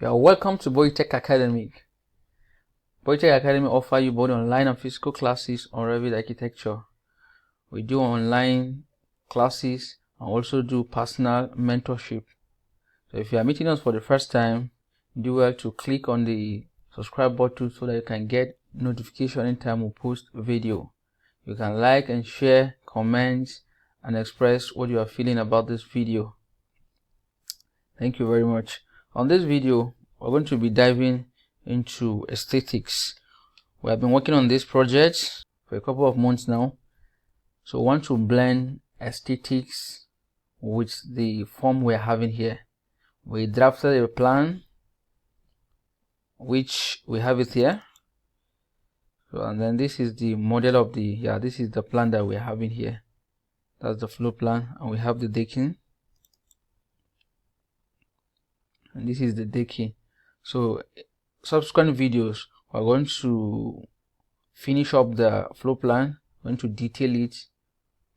You are welcome to BOYItech Academy. BOYItech Academy offers you both online and physical classes on Revit architecture. We do online classes and also do personal mentorship. So if you are meeting us for the first time, do well to click on the subscribe button so that you can get notification anytime we post a video. You can like and share, comment, and express what you are feeling about this video. Thank you very much. On this video, we're going to be diving into aesthetics. We have been working on this project for a couple of months now. So we want to blend aesthetics with the form we're having here. We drafted a plan, which we have it here. So, and then this is the model of this is the plan that we're having here. That's the floor plan, and we have the decking. And this is the decking. So subsequent videos, we're going to finish up the floor plan, going to detail it,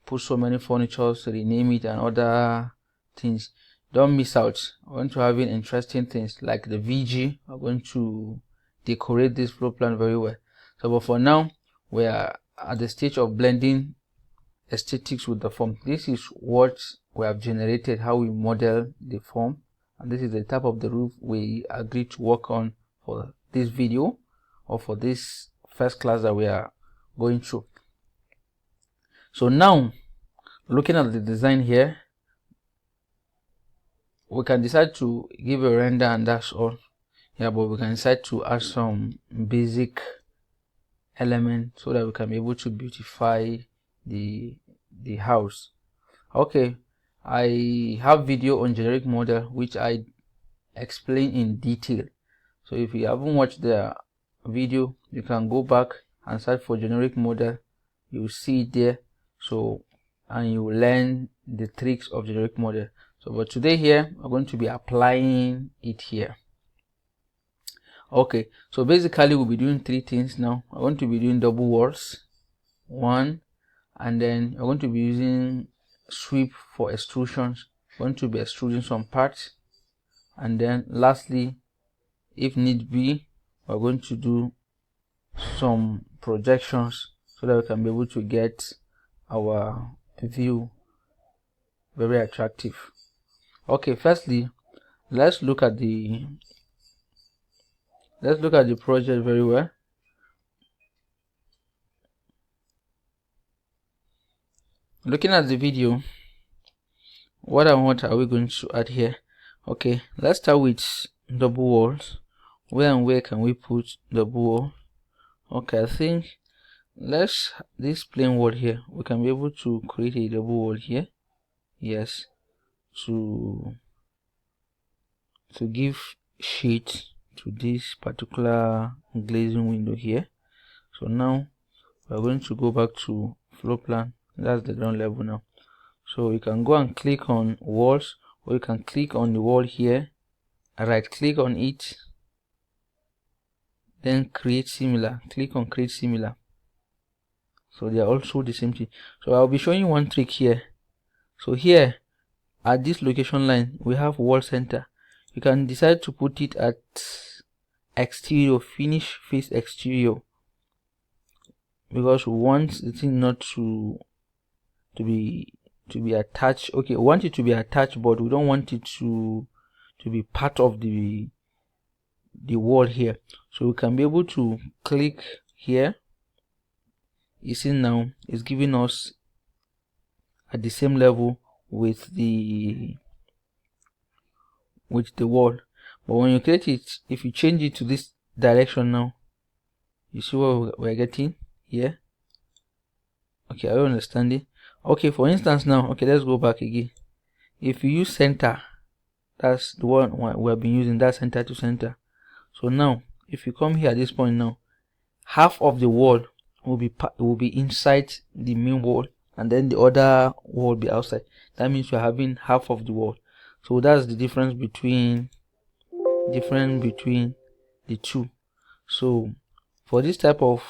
put so many furnitures, rename it, and other things. Don't miss out. We're going to have interesting things like the VG. We're going to decorate this floor plan very well. So, but for now, we are at the stage of blending aesthetics with the form. This is what we have generated, how we model the form, and this is the type of the roof we agreed to work on for this video or for this first class that we are going through. So now, looking at the design here, we can decide to give a render and that's all. Yeah, but we can decide to add some basic element so that we can be able to beautify the house. Okay, I have video on generic model which I explain in detail. So if you haven't watched the video, you can go back and search for generic model. You will see it there. So, and you will learn the tricks of generic model. So, but today here, we're going to be applying it here. Okay, so basically we'll be doing three things now. We're going to be doing double walls, one, and then we're going to be using sweep for extrusions. We're going to be extruding some parts, and then lastly, if need be, we're going to do some projections so that we can be able to get our view very attractive. Okay, firstly, let's look at the project very well. Looking at the video, what are we going to add here? Okay, let's start with double walls. Where and where can we put double wall? Okay, I think this plain wall here, we can be able to create a double wall here. Yes, to give shade to this particular glazing window here. So now we're going to go back to floor plan. That's the ground level now. So you can go and click on walls, or you can click on the wall here, right click on it, then create similar, click on create similar. So they are also the same thing. So I'll be showing you one trick here. So here at this location line, we have wall center. You can decide to put it at exterior, finish face exterior, because we want the thing not to be attached. Okay, we want it to be attached, but we don't want it to be part of the wall here. So we can be able to click here. You see now it's giving us at the same level with the wall. But when you create it, if you change it to this direction now, you see what we're getting here. Okay, I don't understand it. Okay, for instance now, okay, let's go back again. If you use center, that's the one we have been using, that center to center. So now if you come here at this point now, half of the wall will be inside the main wall, and then the other wall will be outside. That means you're having half of the wall. So that's the difference between the two. So for this type of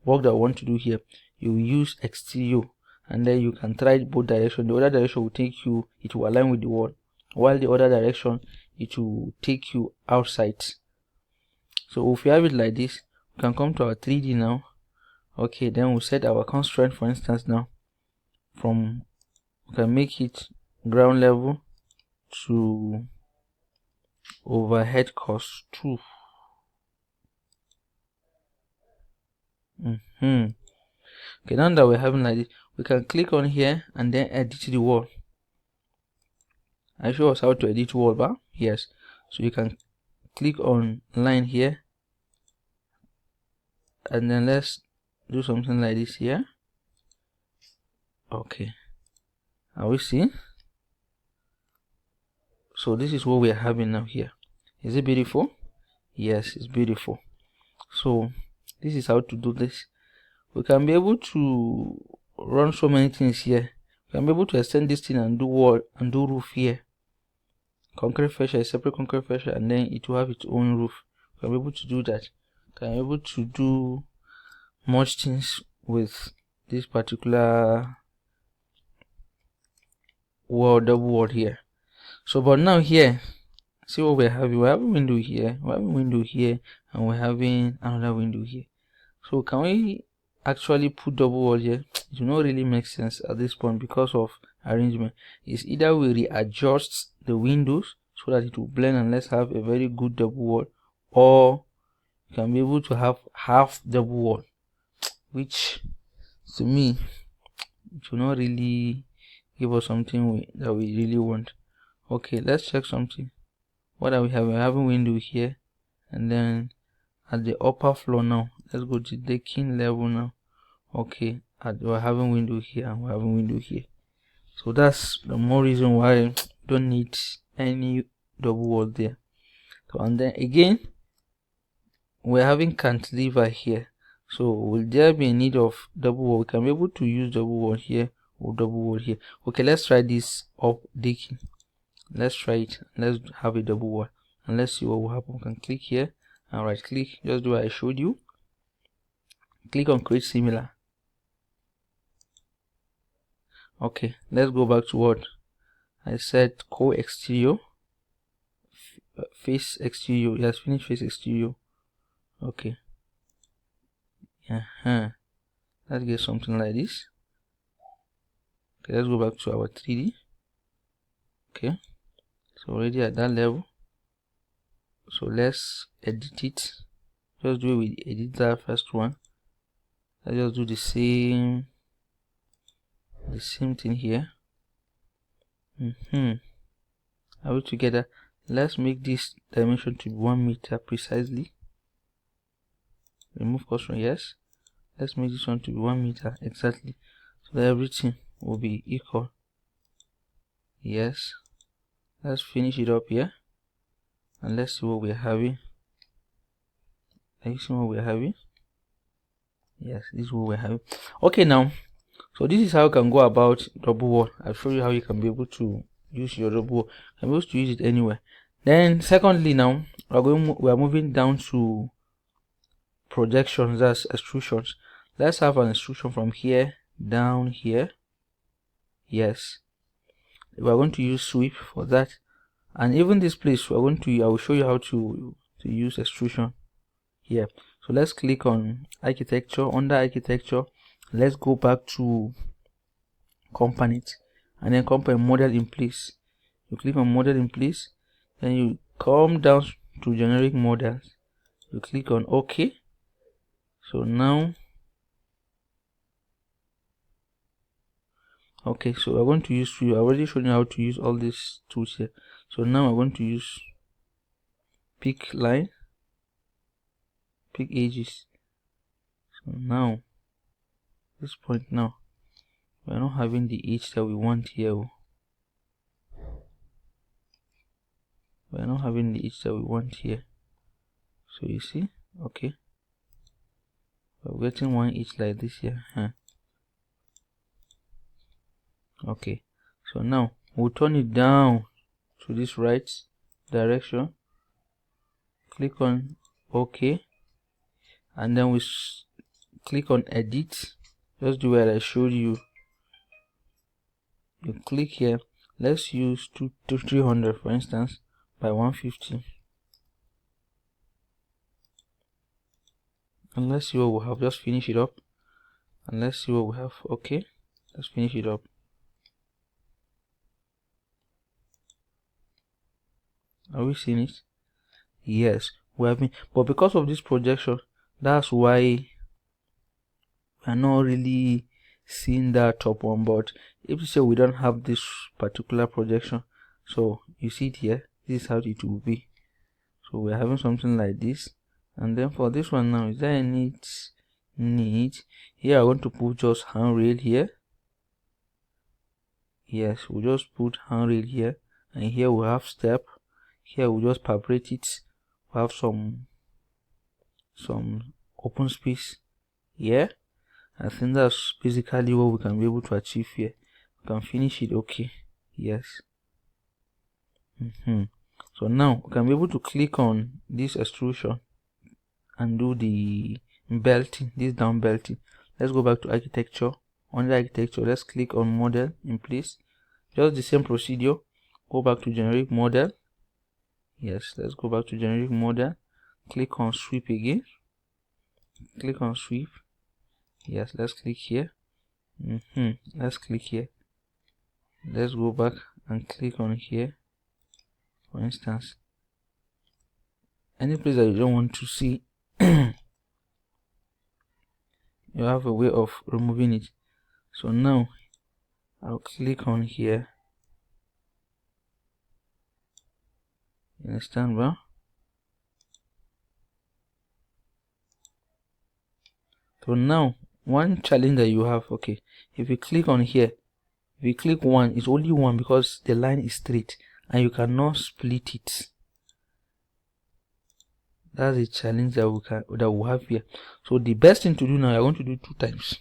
work that I want to do here, you use exterior, and then you can try both directions. The other direction will take you, it will align with the wall. while the other direction it will take you outside. So if we have it like this, we can come to our 3D now. Okay, then we'll set our constraint, for instance. Now we can make it ground level to overhead cost 2. Okay, now that we're having like this, we can click on here and then edit the wall. I show us how to edit wall bar. Yes, so you can click on line here, and then let's do something like this here. Okay, are we seeing? So this is what we are having now here. Is it beautiful? Yes, it's beautiful. So this is how to do this. We can be able to run so many things here. We can be able to extend this thing and do wall and do roof here. Concrete fascia, separate concrete fascia, and then it will have its own roof. We can be able to do that. We can be able to do much things with this particular wall, double wall here. So but now here, see what we're having. We're having window here, we're having window here, and we're having another window here. So can we actually put double wall here? It will not really make sense at this point because of arrangement. It's either we readjust the windows so that it will blend and let's have a very good double wall, or you can be able to have half double wall, which to me it will not really give us something that we really want. Okay, let's check something. What are we having? We're having window here, and then at the upper floor now, let's go to decking level now. Okay, we're having window here and we're having window here. So that's the more reason why we don't need any double wall there. So, and then again, we're having cantilever here. So will there be a need of double wall? We can be able to use double wall here or double wall here. Okay, let's try this up decking. Let's try it. Let's have a double wall and let's see what will happen. We can click here and right click, just do what I showed you. Click on create similar. Okay, let's go back to what I said. Co-exterior, face exterior. Yes, finish face exterior. Okay. Let's get something like this. Okay, let's go back to our 3D. Okay, so already at that level. So let's edit it. Just do it with edit that first one. Let's just do the same thing here. Are we together? Let's make this dimension to be 1 meter precisely. Remove constraint. Yes, let's make this one to be 1 meter exactly, so that everything will be equal. Yes, let's finish it up here and let's see what we're having. Are you seeing what we're having? Yes, this is what we're having. Okay, now so this is how you can go about double wall. I'll show you how you can be able to use your double wall. You can be able to use it anywhere. Then secondly, now we are moving down to projections, that's extrusions. Let's have an extrusion from here down here. Yes, we are going to use sweep for that, and even this place we're going to, I will show you how to use extrusion here. So let's click on architecture. Under architecture, let's go back to component and then component model in place. You click on model in place, then you come down to generic models, you click on OK. So now, okay, so we're going to use, I already showed you how to use all these tools here. So now I'm going to use pick line, pick edges. So now this point, now we're not having the edge that we want here. We're not having the edge that we want here. So you see, okay, we're getting one edge like this here. Okay, so now we'll turn it down to this right direction, click on OK, and then we click on edit. Just do what I showed you. You click here, let's use 300 for instance by 150, and let's see what we have. Just finish it up and let's see what we have. Okay, let's finish it up. Are we seeing it? Yes, we have been, but because of this projection, that's why we are not really seeing that top one. But if you say we don't have this particular projection, so you see it here, this is how it will be. So we're having something like this. And then for this one now, is there any need? Here I want to put just handrail here. Yes, we'll just put handrail here, and here we have step. Here we'll just separate it. We have some open space here. I think that's basically what we can be able to achieve here. We can finish it. Okay, yes. So now we can be able to click on this extrusion and do the belting, this down belting. Let's go back to architecture. Under architecture, let's click on model in place. Just the same procedure. Go back to generic model. Yes, let's go back to generic model. Click on sweep again. Click on sweep. Yes, let's click here. Let's click here. Let's go back and click on here. For instance, any place that you don't want to see, you have a way of removing it. So now I'll click on here. You understand, bro? So now one challenge that you have, okay, if you click on here, if you click one, it's only one because the line is straight and you cannot split it. That's a challenge that we have here. So the best thing to do now, you're going to do 2 times.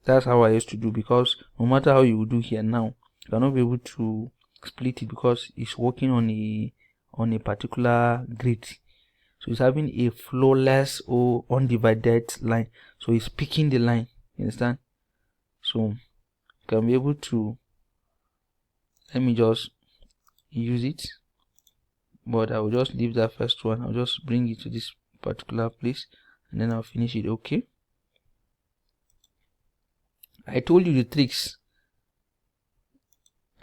That's how I used to do, because no matter how you do here now, you cannot be able to split it because it's working on a particular grid. So it's having a flawless or undivided line. So it's picking the line. You understand? So you can be able to, let me just use it, but I will just leave that first one. I'll just bring it to this particular place and then I'll finish it. Okay, I told you the tricks.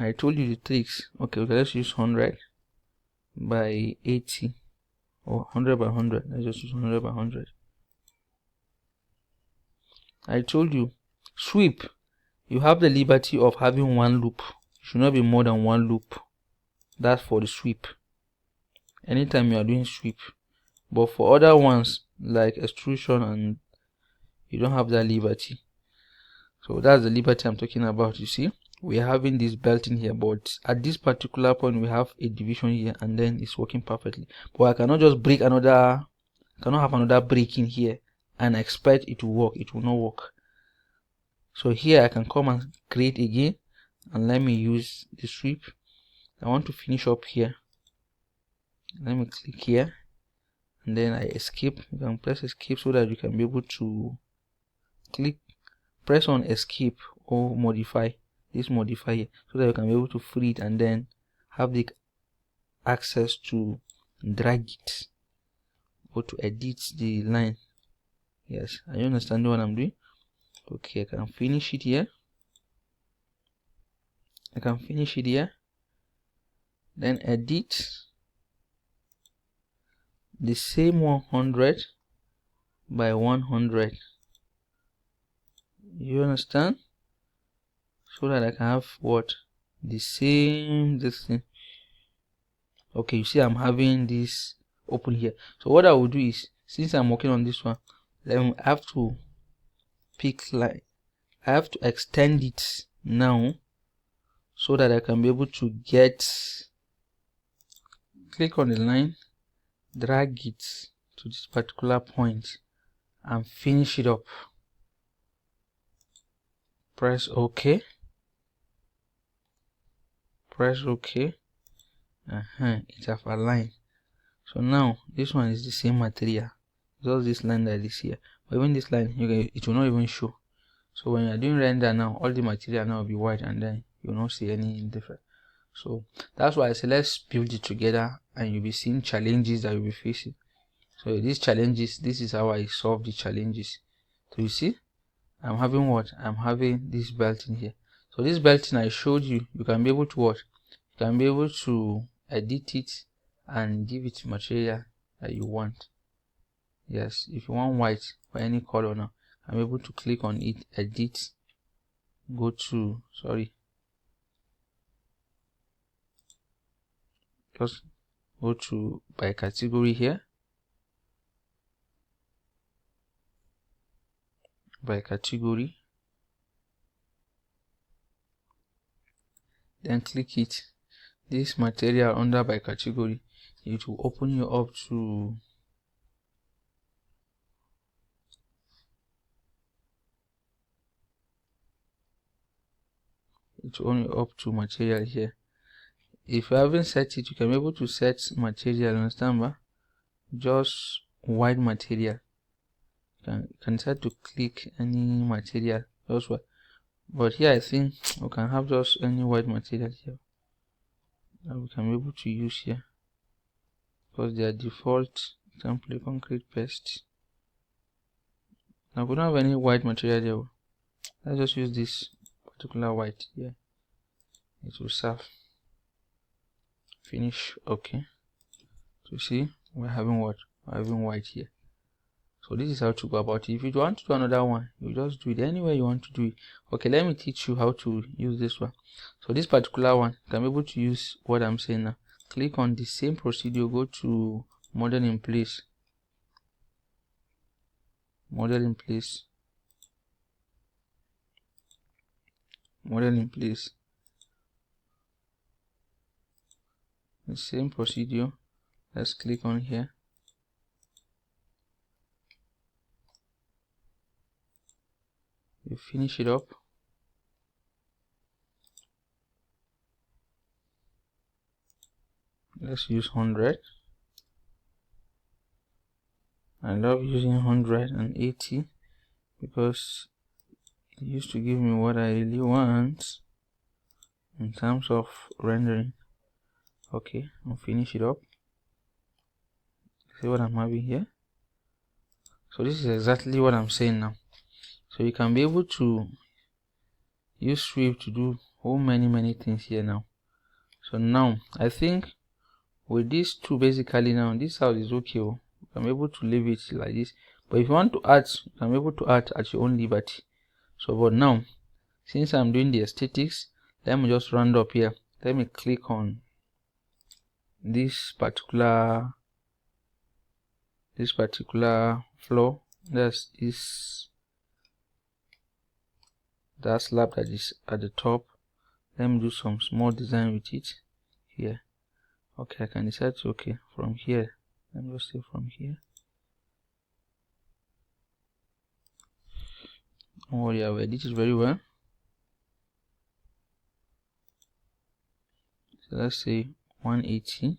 Okay, let's use 100 by 80 or 100 by 100. Let's just use 100 by 100. I told you, sweep, you have the liberty of having one loop. It should not be more than one loop. That's for the sweep. Anytime you are doing sweep. But for other ones like extrusion, and you don't have that liberty. So that's the liberty I'm talking about. You see, we are having this belting here, but at this particular point we have a division here and then it's working perfectly. But I cannot just break another, I cannot have another break in here and expect it to work. It will not work. So here I can come and create again, and let me use the sweep. I want to finish up here. Let me click here and then I escape. You can press escape so that you can be able to press on escape or modify, this modify here, so that you can be able to free it and then have the access to drag it or to edit the line. Yes, are you understanding what I'm doing? Okay, I can finish it here. Then edit the same 100 by 100. You understand? So that I can have what? The same this thing. Okay, you see I'm having this open here. So what I will do is, since I'm working on this one, then I have to pick line. I have to extend it now so that I can be able to click on the line, drag it to this particular point and finish it up. Press OK. It have aligned. So now this one is the same material, just this line that is here, but even this line it will not even show. So when you are doing render now, all the material now will be white and then you will not see any difference. So that's why I say let's build it together, and you'll be seeing challenges that you'll be facing. So these challenges, this is how I solve the challenges. So you see, I'm having what? I'm having this belt in here. So this belting I showed you, you can be able to what? You can be able to edit it and give it material that you want. Yes, if you want white or any color now, I'm able to click on it, edit, go to, just go to by category here, by category, then click it, this material under by category. It will open you up to material here. If you haven't set it, you can be able to set material, understand ba? Just white material. You can start to click any material, just what. But here I think we can have just any white material here that we can be able to use here, because they are default. Example, concrete paste. Now we don't have any white material here. Let's just use this particular white here. It will serve. Finish. Okay. So see, we're having what? We're having white here. So this is how to go about it. If you want to do another one, you just do it anywhere you want to do it. Okay, let me teach you how to use this one. So this particular one, you can be able to use what I'm saying now. Click on the same procedure, go to model in place. Model in place. Model in place. The same procedure. Let's click on here. You finish it up. Let's use 100. I love using 180 because it used to give me what I really want in terms of rendering. Okay, I'll finish it up. See what I'm having here? So this is exactly what I'm saying now. So you can be able to use Swift to do many things here now. So now I think with these two, basically now this house is okay. I'm able to leave it like this, but if you want to add, I'm able to add at your own liberty. So but now, since I'm doing the aesthetics, let me just round up here. Let me click on this particular floor. That's that slab that is at the top. Let me do some small design with it here. Okay, I can decide to, okay, from here, let me just say from here. Don't worry, I've edited very well. So let's say 180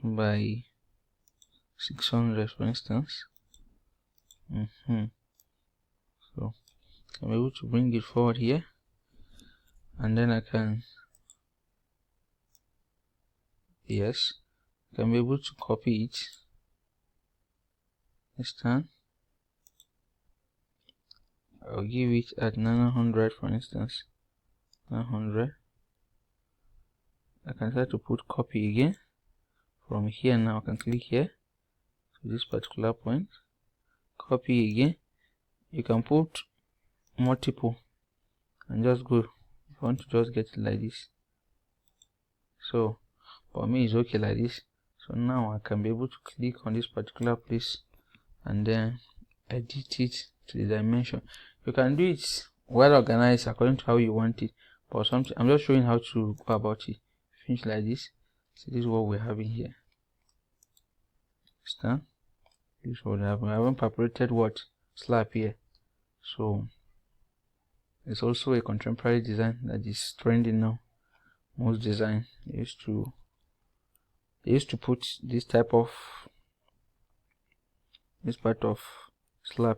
by 600, for instance. So I'm able to bring it forward here, and then I can, yes, I can be able to copy it this time. I'll give it at 900, for instance. 900. I can try to put copy again. From here now I can click here to this particular point, copy again. You can put multiple and just go. If you want to just get it like this. So for me it's okay like this. So now I can be able to click on this particular place and then edit it to the dimension. You can do it well organized according to how you want it, but something I'm just showing how to go about it. Finish like this. So this is what we're having here. Understand? This is what I haven't populated what slab here. So it's also a contemporary design that is trending now. Most design used to put this type of part of slab.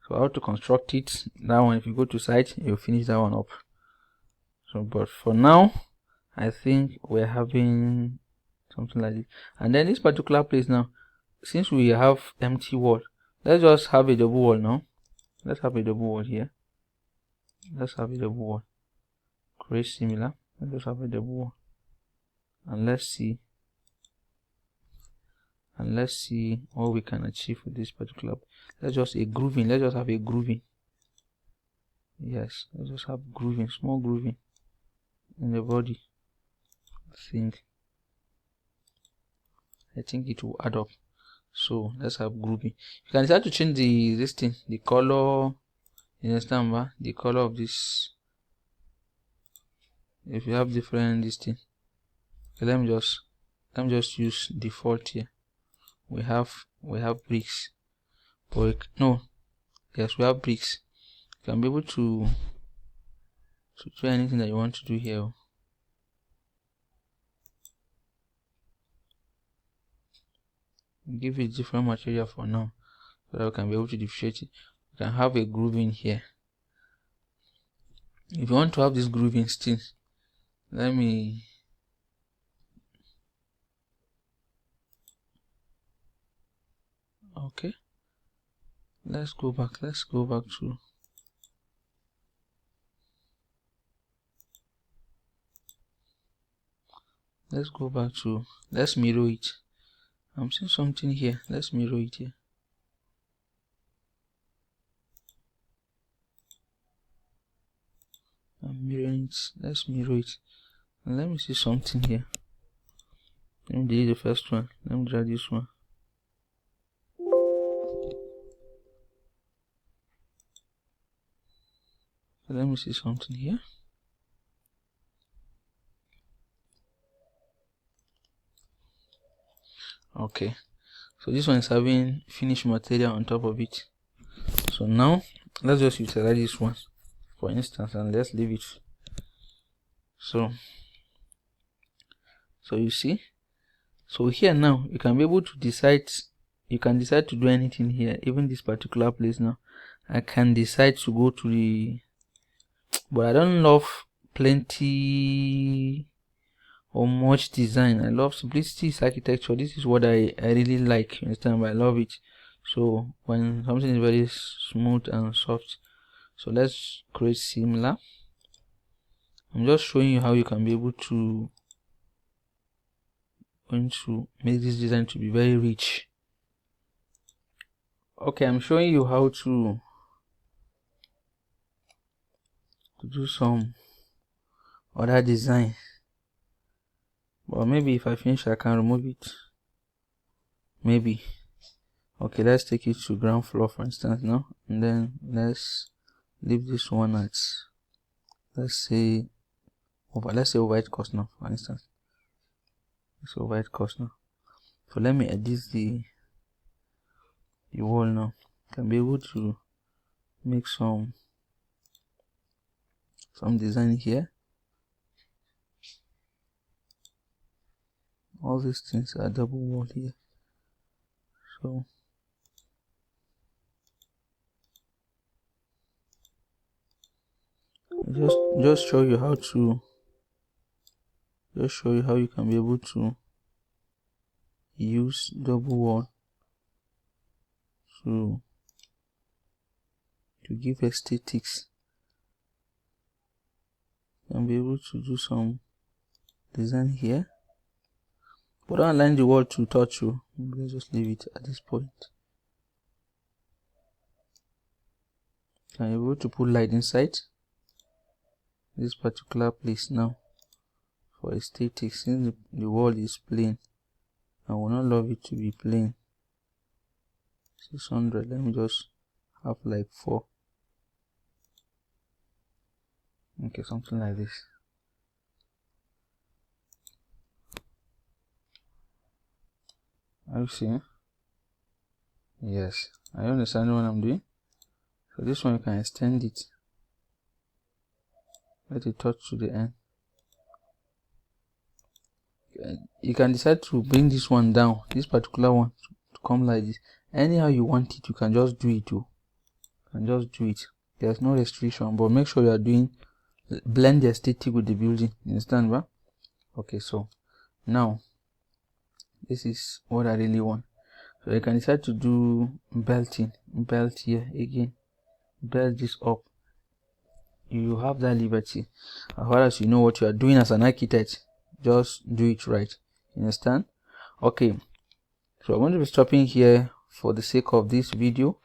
So how to construct it, that one, if you go to site, you'll finish that one up. So but for now, I think we're having something like this. And then this particular place now, since we have empty wall, let's just have a double wall now. Let's have a double wall here. Let's have a double wall. Create similar. Let's just have a double wall. And let's see what we can achieve with this particular. Let's just a grooving. Let's just have a grooving. Yes, let's just have grooving, small grooving in the body. I think it will add up. So let's have grooving. You can decide to change the color. You understand, ba? The color of this. If you have different this thing. Okay, let me just use default here. We have bricks. But no, yes, we have bricks. You can be able to do anything that you want to do here. Give it different material for now, so that we can be able to differentiate it. You can have a grooving here. If you want to have this grooving still, okay, let's go back to let's mirror it. I'm seeing something here. Let's mirror it here. I'm mirroring it. Let's mirror it. And let me see something here. Let me delete the first one. Let me drag this one. So let me see something here. Okay, so this one is having finished material on top of it. So now let's just utilize this one for instance, and let's leave it. So you see, so here now you can be able to decide. You can decide to do anything here, even this particular place. Now I can decide to go to the, but I don't love plenty or much design. I love simplicity is architecture. This is what I really like, you understand? I love it. So when something is very smooth and soft, so let's create similar. I'm just showing you how you can be able to make this design to be very rich. Okay, I'm showing you how to do some other design. But maybe if I finish, I can remove it. Maybe. Okay, let's take it to ground floor, for instance, now. And then let's leave this one at, let's say overhead cost now, for instance. Let's overhead cost now. So let me edit the wall now. Can be able to make some design here. All these things are double wall here. So just show you how you can be able to use double wall to give aesthetics. You can be able to do some design here, but don't align the wall to touch you. Let's just leave it at this point. Can you be able to put light inside this particular place now for aesthetics? Since the wall is plain, I will not love it to be plain. 600. Let me just have like 4. Okay, something like this. Are you seeing? Yes, I understand what I'm doing. So this one you can extend it. Let it touch to the end. You can decide to bring this one down, this particular one to come like this. Anyhow you want it, you can just do it too. and just do it. There's no restriction, but make sure you are doing blend the aesthetic with the building. You understand, right? Okay, so now this is what I really want. So you can decide to do belting, belt here again, belt this up. You have that liberty. As far as you know what you are doing as an architect, just do it right. You understand? Okay, so I'm going to be stopping here for the sake of this video.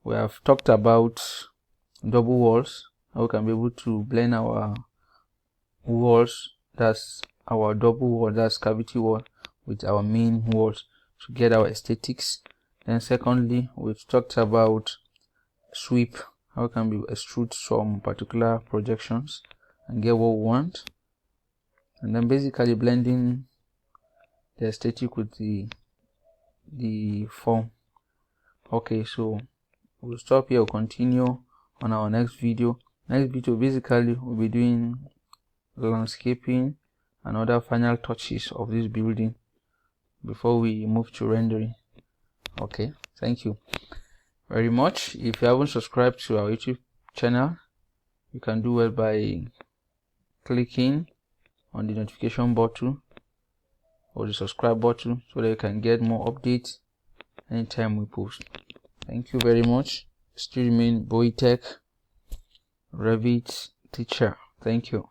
We have talked about double walls, how we can be able to blend our walls, that's our double wall, that's cavity wall, with our main walls to get our aesthetics. Then secondly, we've talked about sweep, how can we extrude some particular projections and get what we want, and then basically blending the aesthetic with the form. Okay, so we'll stop here. We'll continue on our next video. Next video basically we'll be doing landscaping and other final touches of this building before we move to rendering. Okay, thank you very much. If you haven't subscribed to our YouTube channel, you can do it by clicking on the notification button or the subscribe button so that you can get more updates anytime we post. Thank you very much. Still remain BOYItech Revit teacher. Thank you.